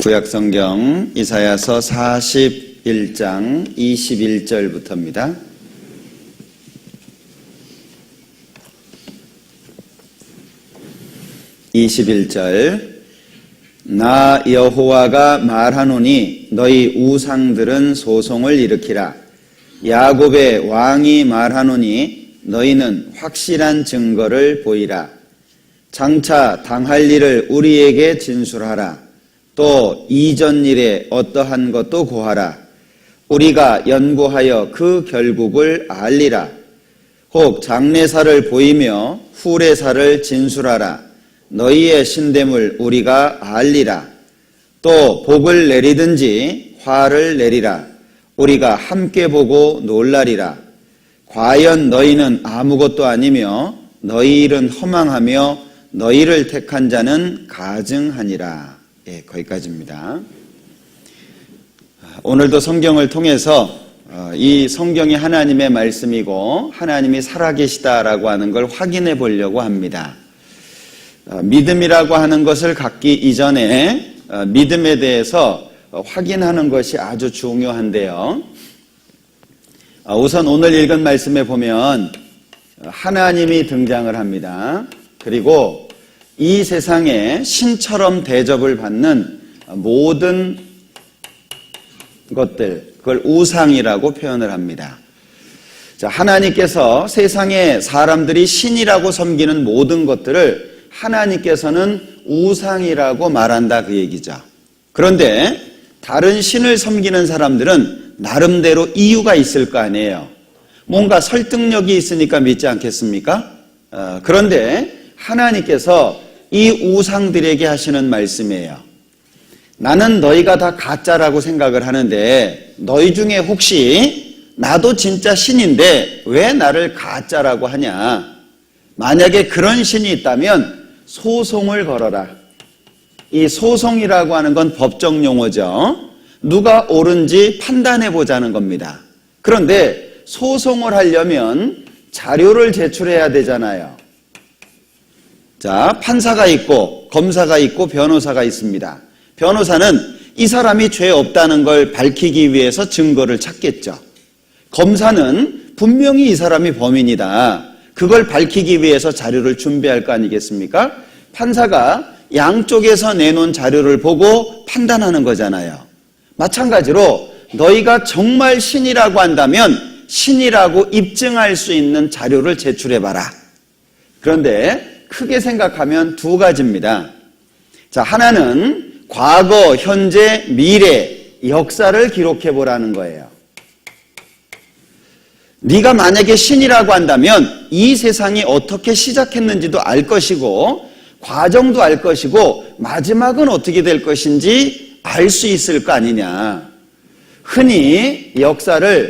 구약성경 이사야서 41장 21절부터입니다. 나 여호와가 말하노니 너희 우상들은 소송을 일으키라. 야곱의 왕이 말하노니 너희는 확실한 증거를 보이라. 장차 당할 일을 우리에게 진술하라. 또 이전 일에 어떠한 것도 고하라. 우리가 연구하여 그 결국을 알리라. 혹 장래사를 보이며 후래사를 진술하라. 너희의 신됨을 우리가 알리라. 또 복을 내리든지 화를 내리라. 우리가 함께 보고 놀라리라. 과연 너희는 아무것도 아니며 너희 일은 허망하며 너희를 택한 자는 가증하니라. 거기까지입니다. 오늘도 성경을 통해서 이 성경이 하나님의 말씀이고 하나님이 살아계시다라고 하는 걸 확인해 보려고 합니다. 믿음이라고 하는 것을 갖기 이전에 믿음에 대해서 확인하는 것이 아주 중요한데요. 우선 오늘 읽은 말씀에 보면 하나님이 등장을 합니다. 그리고 이 세상에 신처럼 대접을 받는 모든 것들, 그걸 우상이라고 표현을 합니다. 자, 하나님께서 세상에 사람들이 신이라고 섬기는 모든 것들을 하나님께서는 우상이라고 말한다, 그 얘기죠. 그런데 다른 신을 섬기는 사람들은 나름대로 이유가 있을 거 아니에요. 뭔가 설득력이 있으니까 믿지 않겠습니까? 그런데 하나님께서 이 우상들에게 하시는 말씀이에요. 나는 너희가 다 가짜라고 생각을 하는데 너희 중에 혹시 나도 진짜 신인데 왜 나를 가짜라고 하냐? 만약에 그런 신이 있다면 소송을 걸어라. 이 소송이라고 하는 건 법적 용어죠. 누가 옳은지 판단해 보자는 겁니다. 그런데 소송을 하려면 자료를 제출해야 되잖아요. 자, 판사가 있고 검사가 있고 변호사가 있습니다. 변호사는 이 사람이 죄 없다는 걸 밝히기 위해서 증거를 찾겠죠. 검사는 분명히 이 사람이 범인이다. 그걸 밝히기 위해서 자료를 준비할 거 아니겠습니까? 판사가 양쪽에서 내놓은 자료를 보고 판단하는 거잖아요. 마찬가지로 너희가 정말 신이라고 한다면 신이라고 입증할 수 있는 자료를 제출해봐라. 그런데 크게 생각하면 두 가지입니다. 자, 하나는 과거, 현재, 미래, 역사를 기록해보라는 거예요. 네가 만약에 신이라고 한다면 이 세상이 어떻게 시작했는지도 알 것이고 과정도 알 것이고 마지막은 어떻게 될 것인지 알 수 있을 거 아니냐. 흔히 역사를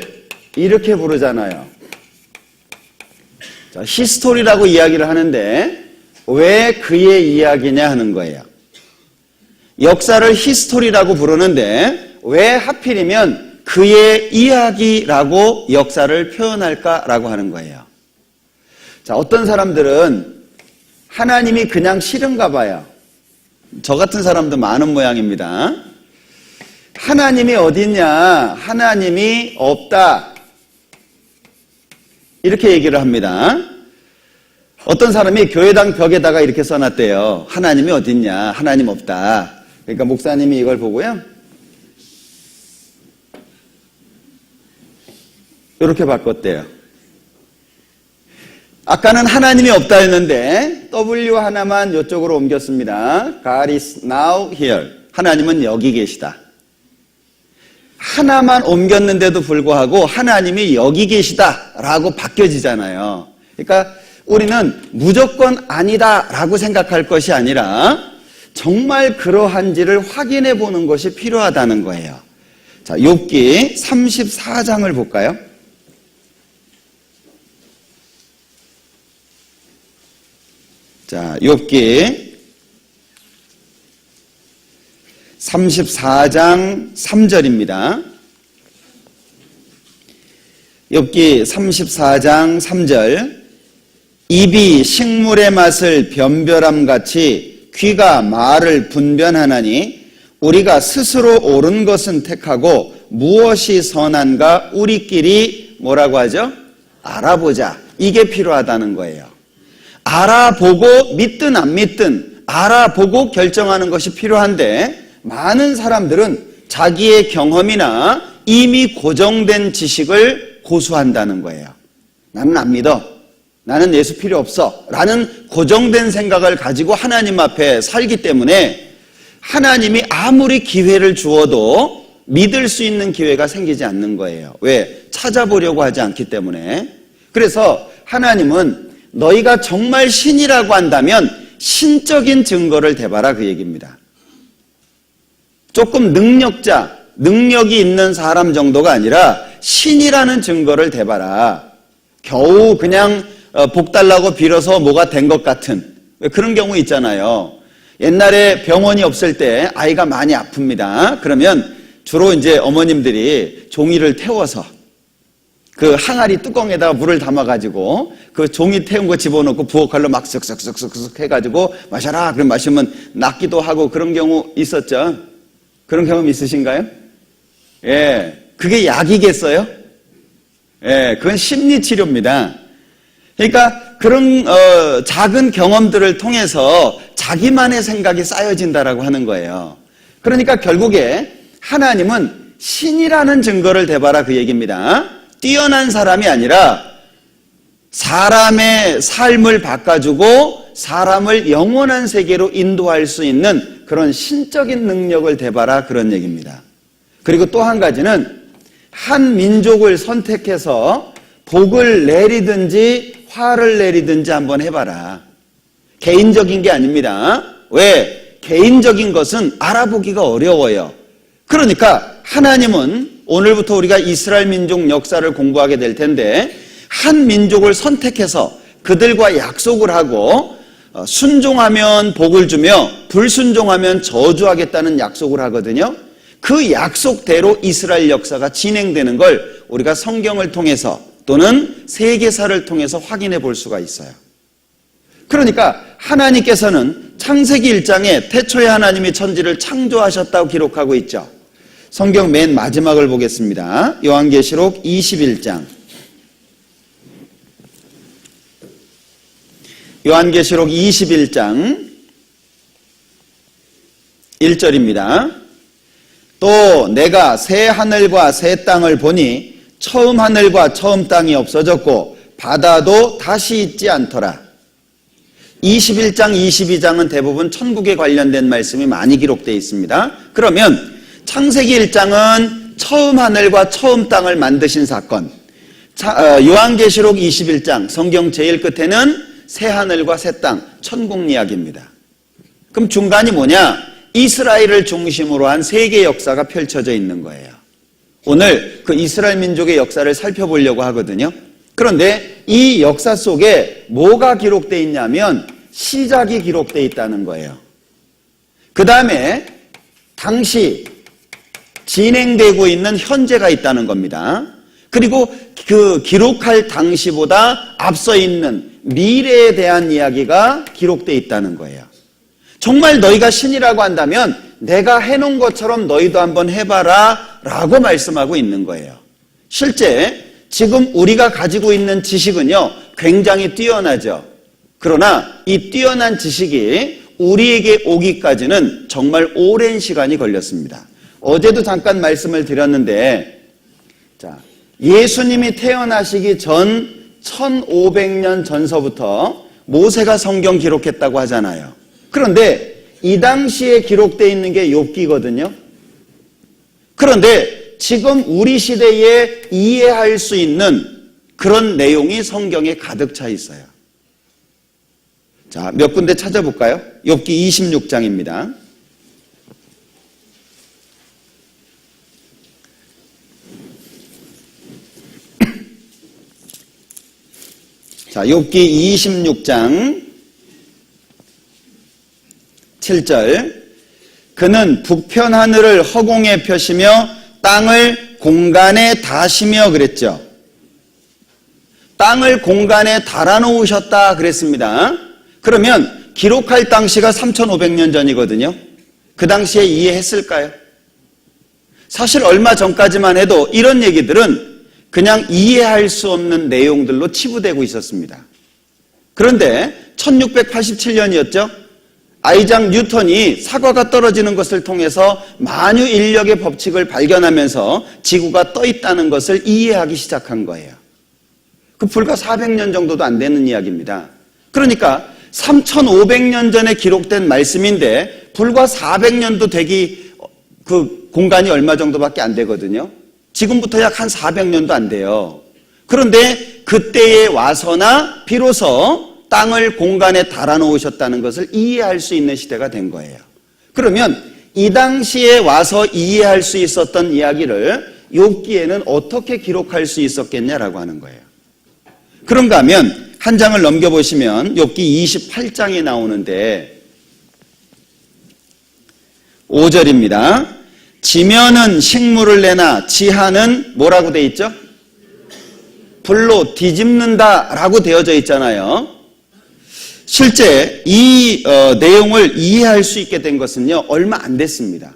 이렇게 부르잖아요. 자, 히스토리라고 이야기를 하는데 왜 그의 이야기냐 하는 거예요. 역사를 히스토리라고 부르는데 왜 하필이면 그의 이야기라고 역사를 표현할까라고 하는 거예요. 자, 어떤 사람들은 하나님이 그냥 싫은가 봐요. 저 같은 사람도 많은 모양입니다. 하나님이 어딨냐? 하나님이 없다. 이렇게 얘기를 합니다. 어떤 사람이 교회당 벽에다가 이렇게 써놨대요. 하나님이 어딨냐? 하나님 없다. 그러니까 목사님이 이걸 보고요. 이렇게 바꿨대요. 아까는 하나님이 없다 했는데 W 하나만 이쪽으로 옮겼습니다. God is now here. 하나님은 여기 계시다. 하나만 옮겼는데도 불구하고 하나님이 여기 계시다라고 바뀌어지잖아요. 그러니까 우리는 무조건 아니다라고 생각할 것이 아니라 정말 그러한지를 확인해 보는 것이 필요하다는 거예요. 자, 욥기 34장을 볼까요? 자, 욥기 34장 3절입니다. 욥기 34장 3절. 입이 식물의 맛을 변별함같이 귀가 말을 분변하나니 우리가 스스로 옳은 것은 택하고 무엇이 선한가 우리끼리 뭐라고 하죠? 알아보자. 이게 필요하다는 거예요. 알아보고 믿든 안 믿든 알아보고 결정하는 것이 필요한데 많은 사람들은 자기의 경험이나 이미 고정된 지식을 고수한다는 거예요. 나는 안 믿어. 나는 예수 필요 없어. 라는 고정된 생각을 가지고 하나님 앞에 살기 때문에 하나님이 아무리 기회를 주어도 믿을 수 있는 기회가 생기지 않는 거예요. 왜? 찾아보려고 하지 않기 때문에. 그래서 하나님은 너희가 정말 신이라고 한다면 신적인 증거를 대봐라 그 얘기입니다. 조금 능력이 있는 사람 정도가 아니라 신이라는 증거를 대봐라. 겨우 그냥 복 달라고 빌어서 뭐가 된 것 같은 그런 경우 있잖아요. 옛날에 병원이 없을 때 아이가 많이 아픕니다. 그러면 주로 이제 어머님들이 종이를 태워서 그 항아리 뚜껑에다가 물을 담아가지고 그 종이 태운 거 집어넣고 부엌칼로 막 쓱쓱쓱쓱 해가지고 마셔라. 그럼 마시면 낫기도 하고 그런 경우 있었죠. 그런 경험 있으신가요? 예, 그게 약이겠어요? 예, 그건 심리치료입니다. 그러니까 그런 작은 경험들을 통해서 자기만의 생각이 쌓여진다라고 하는 거예요. 그러니까 결국에 하나님은 신이라는 증거를 대봐라 그 얘기입니다. 뛰어난 사람이 아니라 사람의 삶을 바꿔주고 사람을 영원한 세계로 인도할 수 있는 그런 신적인 능력을 대봐라 그런 얘기입니다. 그리고 또 한 가지는 한 민족을 선택해서 복을 내리든지 화를 내리든지 한번 해봐라. 개인적인 게 아닙니다. 왜? 개인적인 것은 알아보기가 어려워요. 그러니까 하나님은 오늘부터 우리가 이스라엘 민족 역사를 공부하게 될 텐데 한 민족을 선택해서 그들과 약속을 하고 순종하면 복을 주며 불순종하면 저주하겠다는 약속을 하거든요. 그 약속대로 이스라엘 역사가 진행되는 걸 우리가 성경을 통해서 또는 세계사를 통해서 확인해 볼 수가 있어요. 그러니까 하나님께서는 창세기 1장에 태초에 하나님이 천지를 창조하셨다고 기록하고 있죠. 성경 맨 마지막을 보겠습니다. 요한계시록 21장. 요한계시록 21장 1절입니다. 또 내가 새 하늘과 새 땅을 보니 처음 하늘과 처음 땅이 없어졌고 바다도 다시 있지 않더라. 21장, 22장은 대부분 천국에 관련된 말씀이 많이 기록되어 있습니다. 그러면 창세기 1장은 처음 하늘과 처음 땅을 만드신 사건, 요한계시록 21장 성경 제일 끝에는 새 하늘과 새 땅, 천국 이야기입니다. 그럼 중간이 뭐냐? 이스라엘을 중심으로 한 세계 역사가 펼쳐져 있는 거예요. 오늘 그 이스라엘 민족의 역사를 살펴보려고 하거든요. 그런데 이 역사 속에 뭐가 기록되어 있냐면 시작이 기록되어 있다는 거예요. 그 다음에 당시 진행되고 있는 현재가 있다는 겁니다. 그리고 그 기록할 당시보다 앞서 있는 미래에 대한 이야기가 기록되어 있다는 거예요. 정말 너희가 신이라고 한다면 내가 해놓은 것처럼 너희도 한번 해봐라 라고 말씀하고 있는 거예요. 실제 지금 우리가 가지고 있는 지식은요 굉장히 뛰어나죠. 그러나 이 뛰어난 지식이 우리에게 오기까지는 정말 오랜 시간이 걸렸습니다. 어제도 잠깐 말씀을 드렸는데 예수님이 태어나시기 전 1500년 전서부터 모세가 성경 기록했다고 하잖아요. 그런데 이 당시에 기록되어 있는 게 욥기거든요. 그런데 지금 우리 시대에 이해할 수 있는 그런 내용이 성경에 가득 차 있어요. 자, 몇 군데 찾아볼까요? 욥기 26장입니다. 자, 욥기 26장 7절. 그는 북편 하늘을 허공에 펴시며 땅을 공간에 다시며 그랬죠. 땅을 공간에 달아놓으셨다 그랬습니다. 그러면 기록할 당시가 3500년 전이거든요. 그 당시에 이해했을까요? 사실 얼마 전까지만 해도 이런 얘기들은 그냥 이해할 수 없는 내용들로 치부되고 있었습니다. 그런데 1687년이었죠. 아이작 뉴턴이 사과가 떨어지는 것을 통해서 만유인력의 법칙을 발견하면서 지구가 떠 있다는 것을 이해하기 시작한 거예요. 그 불과 400년 정도도 안 되는 이야기입니다. 그러니까 3500년 전에 기록된 말씀인데 불과 400년도 되기 그 공간이 얼마 정도밖에 안 되거든요. 지금부터 약 한 400년도 안 돼요. 그런데 그때에 와서나 비로소 땅을 공간에 달아놓으셨다는 것을 이해할 수 있는 시대가 된 거예요. 그러면 이 당시에 와서 이해할 수 있었던 이야기를 욥기에는 어떻게 기록할 수 있었겠냐라고 하는 거예요. 그런가 하면 한 장을 넘겨보시면 욥기 28장에 나오는데 5절입니다. 지면은 식물을 내나 지하는 뭐라고 돼 있죠? 불로 뒤집는다라고 되어져 있잖아요. 실제 이 내용을 이해할 수 있게 된 것은요, 얼마 안 됐습니다.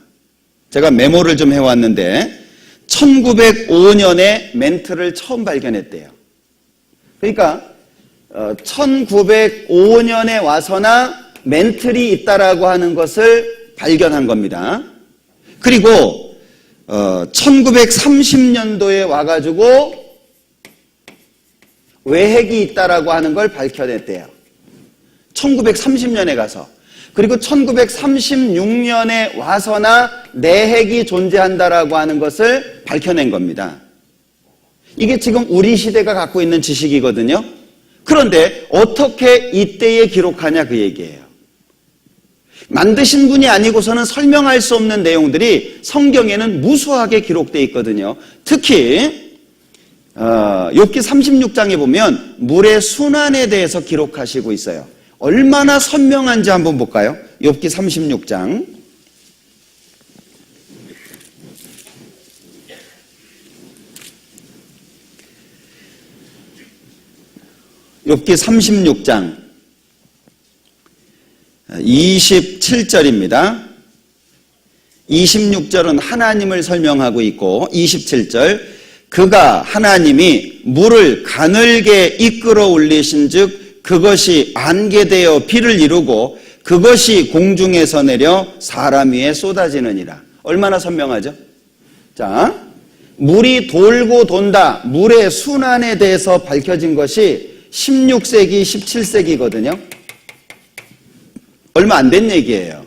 제가 메모를 좀 해왔는데 1905년에 멘트를 처음 발견했대요. 그러니까 1905년에 와서나 멘틀이 있다라고 하는 것을 발견한 겁니다. 그리고 1930년도에 와가지고 외핵이 있다라고 하는 걸 밝혀냈대요. 1930년에 가서. 그리고 1936년에 와서나 내핵이 존재한다라고 하는 것을 밝혀낸 겁니다. 이게 지금 우리 시대가 갖고 있는 지식이거든요. 그런데 어떻게 이때에 기록하냐 그 얘기예요. 만드신 분이 아니고서는 설명할 수 없는 내용들이 성경에는 무수하게 기록되어 있거든요. 특히 욥기 36장에 보면 물의 순환에 대해서 기록하시고 있어요. 얼마나 선명한지 한번 볼까요? 욥기 36장. 욥기 36장 27절입니다. 26절은 하나님을 설명하고 있고 27절 그가 하나님이 물을 가늘게 이끌어 올리신 즉 그것이 안개되어 비를 이루고 그것이 공중에서 내려 사람 위에 쏟아지느니라. 얼마나 선명하죠? 자, 물이 돌고 돈다. 물의 순환에 대해서 밝혀진 것이 16세기, 17세기거든요. 얼마 안 된 얘기예요.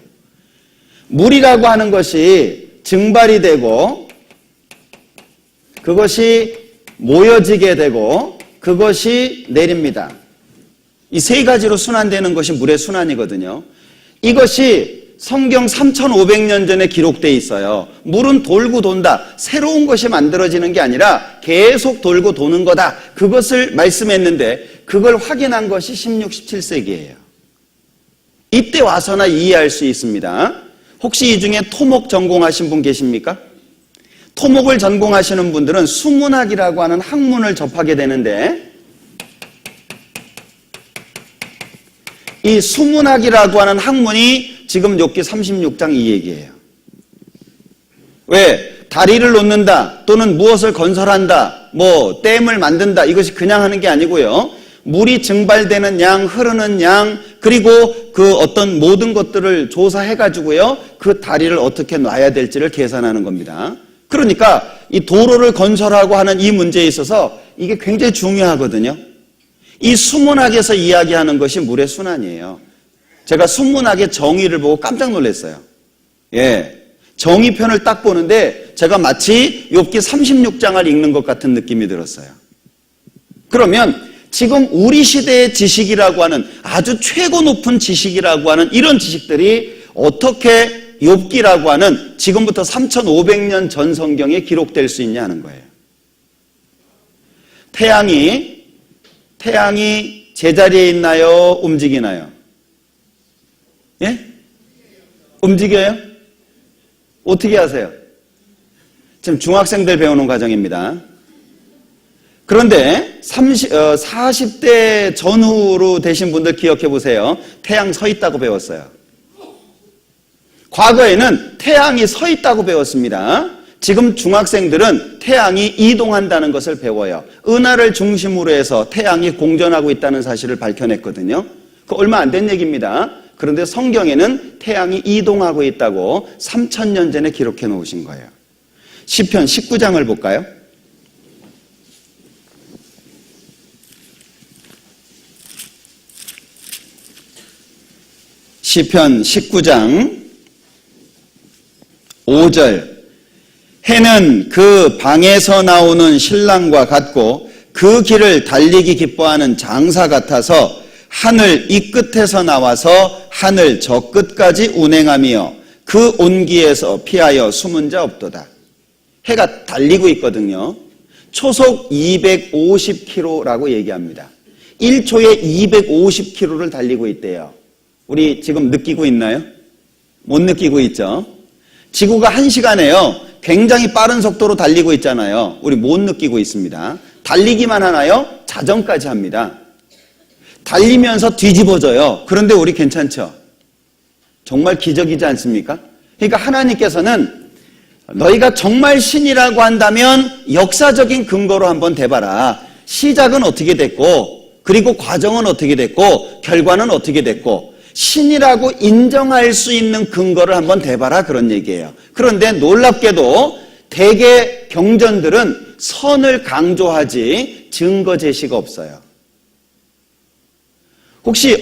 물이라고 하는 것이 증발이 되고 그것이 모여지게 되고 그것이 내립니다. 이 세 가지로 순환되는 것이 물의 순환이거든요. 이것이 성경 3500년 전에 기록되어 있어요. 물은 돌고 돈다. 새로운 것이 만들어지는 게 아니라 계속 돌고 도는 거다. 그것을 말씀했는데 그걸 확인한 것이 16, 17세기예요. 이때 와서나 이해할 수 있습니다. 혹시 이 중에 토목 전공하신 분 계십니까? 토목을 전공하시는 분들은 수문학이라고 하는 학문을 접하게 되는데 이 수문학이라고 하는 학문이 지금 욥기 36장 이 얘기예요. 왜? 다리를 놓는다 또는 무엇을 건설한다 뭐 댐을 만든다 이것이 그냥 하는 게 아니고요. 물이 증발되는 양, 흐르는 양, 그리고 그 어떤 모든 것들을 조사해가지고요. 그 다리를 어떻게 놔야 될지를 계산하는 겁니다. 그러니까 이 도로를 건설하고 하는 이 문제에 있어서 이게 굉장히 중요하거든요. 이 수문학에서 이야기하는 것이 물의 순환이에요. 제가 수문학의 정의를 보고 깜짝 놀랐어요. 예. 정의편을 딱 보는데 제가 마치 욥기 36장을 읽는 것 같은 느낌이 들었어요. 그러면 지금 우리 시대의 지식이라고 하는 아주 최고 높은 지식이라고 하는 이런 지식들이 어떻게 욥기라고 하는 지금부터 3500년 전 성경에 기록될 수 있냐는 거예요. 태양이 제자리에 있나요? 움직이나요? 예? 움직여요? 어떻게 하세요? 지금 중학생들 배우는 과정입니다. 그런데 40대 전후로 되신 분들 기억해 보세요. 태양 서 있다고 배웠어요. 과거에는 태양이 서 있다고 배웠습니다. 지금 중학생들은 태양이 이동한다는 것을 배워요. 은하를 중심으로 해서 태양이 공전하고 있다는 사실을 밝혀냈거든요. 그 얼마 안 된 얘기입니다. 그런데 성경에는 태양이 이동하고 있다고 3000년 전에 기록해 놓으신 거예요. 시편 19장을 볼까요? 시편 19장 5절. 해는 그 방에서 나오는 신랑과 같고 그 길을 달리기 기뻐하는 장사 같아서 하늘 이 끝에서 나와서 하늘 저 끝까지 운행하며 그 온기에서 피하여 숨은 자 없도다. 해가 달리고 있거든요. 초속 250km라고 얘기합니다. 1초에 250km를 달리고 있대요. 우리 지금 느끼고 있나요? 못 느끼고 있죠? 지구가 1시간에요. 굉장히 빠른 속도로 달리고 있잖아요. 우리 못 느끼고 있습니다. 달리기만 하나요? 자전까지 합니다. 달리면서 뒤집어져요. 그런데 우리 괜찮죠? 정말 기적이지 않습니까? 그러니까 하나님께서는 너희가 정말 신이라고 한다면 역사적인 근거로 한번 대봐라. 시작은 어떻게 됐고, 그리고 과정은 어떻게 됐고, 결과는 어떻게 됐고, 신이라고 인정할 수 있는 근거를 한번 대봐라, 그런 얘기예요. 그런데 놀랍게도 대개 경전들은 선을 강조하지 증거 제시가 없어요. 혹시